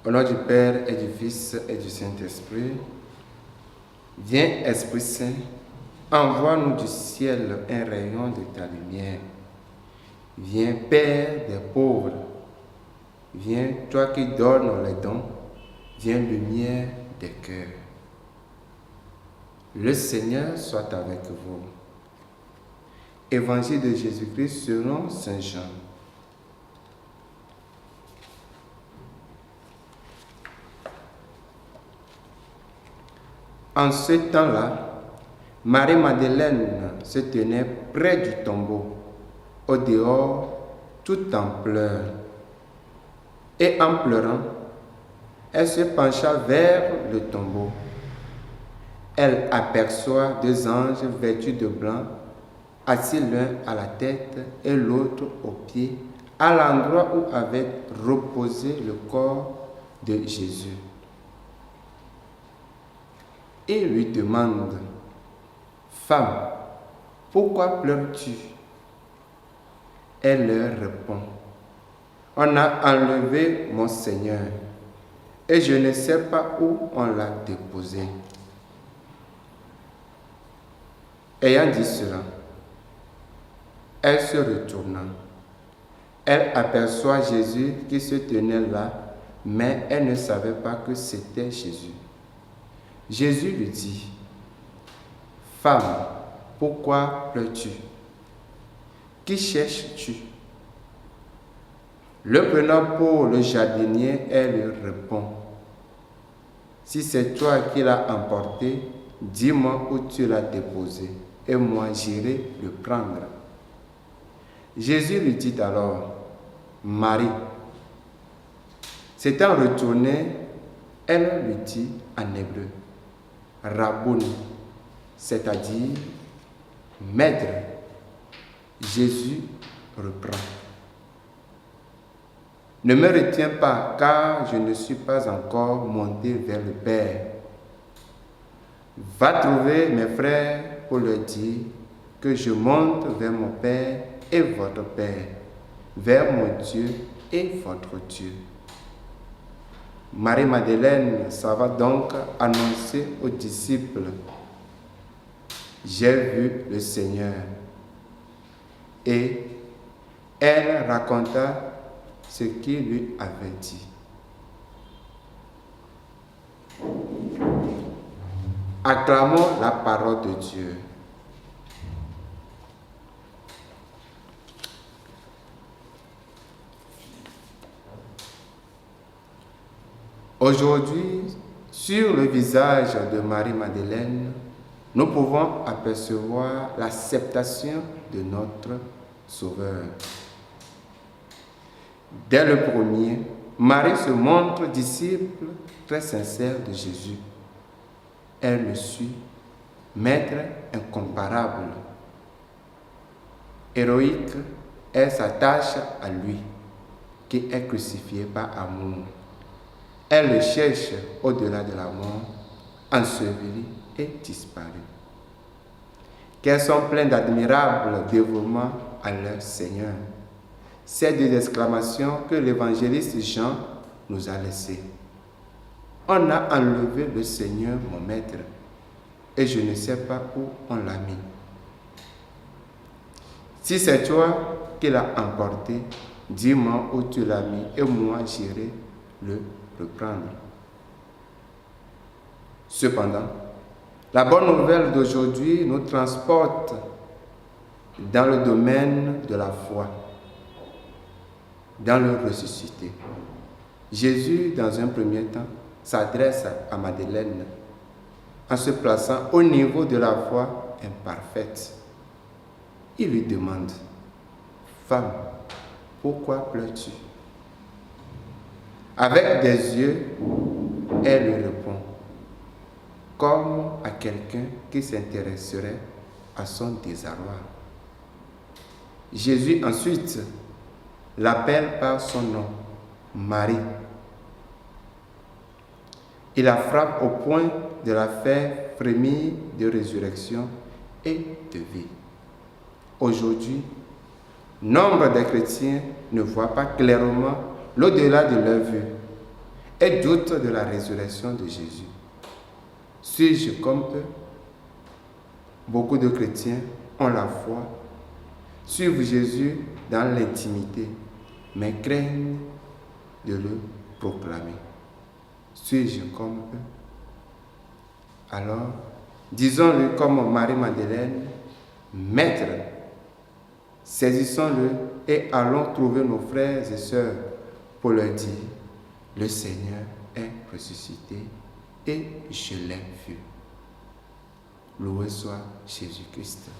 Au nom du Père et du Fils et du Saint-Esprit, viens Esprit Saint, envoie-nous du ciel un rayon de ta lumière. Viens Père des pauvres, viens toi qui donnes les dons, viens lumière des cœurs. Le Seigneur soit avec vous. Évangile de Jésus-Christ selon Saint Jean. En ce temps-là, Marie-Madeleine se tenait près du tombeau, au dehors, tout en pleurs. Et en pleurant, elle se pencha vers le tombeau. Elle aperçoit deux anges vêtus de blanc, assis l'un à la tête et l'autre aux pieds, à l'endroit où avait reposé le corps de Jésus. Et lui demande, « Femme, pourquoi pleures-tu » Elle leur répond, « On a enlevé mon Seigneur, et je ne sais pas où on l'a déposé. » Ayant dit cela, elle se retourna. Elle aperçoit Jésus qui se tenait là, mais elle ne savait pas que c'était Jésus. Jésus lui dit, « Femme, pourquoi pleures-tu? Qui cherches-tu » Le prenant pour le jardinier, elle lui répond, « Si c'est toi qui l'as emporté, dis-moi où tu l'as déposé, et moi j'irai le prendre. » Jésus lui dit alors, « Marie. » S'étant retournée, elle lui dit en hébreu, « Rabouni », c'est-à-dire « Maître ». Jésus reprend, « Ne me retiens pas, car je ne suis pas encore monté vers le Père. Va trouver mes frères pour leur dire que je monte vers mon Père et votre Père, vers mon Dieu et votre Dieu. » Marie-Madeleine s'en va donc annoncer aux disciples, « J'ai vu le Seigneur. » Et elle raconta ce qu'il lui avait dit. Acclamons la parole de Dieu. Aujourd'hui, sur le visage de Marie-Madeleine, nous pouvons apercevoir l'acceptation de notre Sauveur. Dès le premier, Marie se montre disciple très sincère de Jésus. Elle le suit, maître incomparable. Héroïque, elle s'attache à lui, qui est crucifié par amour. Elle le cherche au-delà de la mort, enseveli et disparu. Qu'elles sont pleines d'admirable dévouement à leur Seigneur. Ces deux exclamations que l'évangéliste Jean nous a laissées. On a enlevé le Seigneur, mon maître, et je ne sais pas où on l'a mis. Si c'est toi qui l'as emporté, dis-moi où tu l'as mis, et moi j'irai le reprendre. Cependant, la bonne nouvelle d'aujourd'hui nous transporte dans le domaine de la foi, dans le ressuscité. Jésus, dans un premier temps, s'adresse à Madeleine en se plaçant au niveau de la foi imparfaite. Il lui demande, « Femme, pourquoi pleures-tu » Avec des yeux, elle lui répond, comme à quelqu'un qui s'intéresserait à son désarroi. Jésus ensuite l'appelle par son nom, Marie. Il la frappe au point de la faire frémir de résurrection et de vie. Aujourd'hui, nombre de chrétiens ne voient pas clairement l'au-delà de leur vue et doutent de la résurrection de Jésus. Suis-je comme eux? Beaucoup de chrétiens ont la foi, suivent Jésus dans l'intimité, mais craignent de le proclamer. Suis-je comme eux? Alors, disons-le comme Marie-Madeleine, Maître, saisissons-le et allons trouver nos frères et sœurs pour leur dire, le Seigneur est ressuscité et je l'ai vu. Loué soit Jésus-Christ.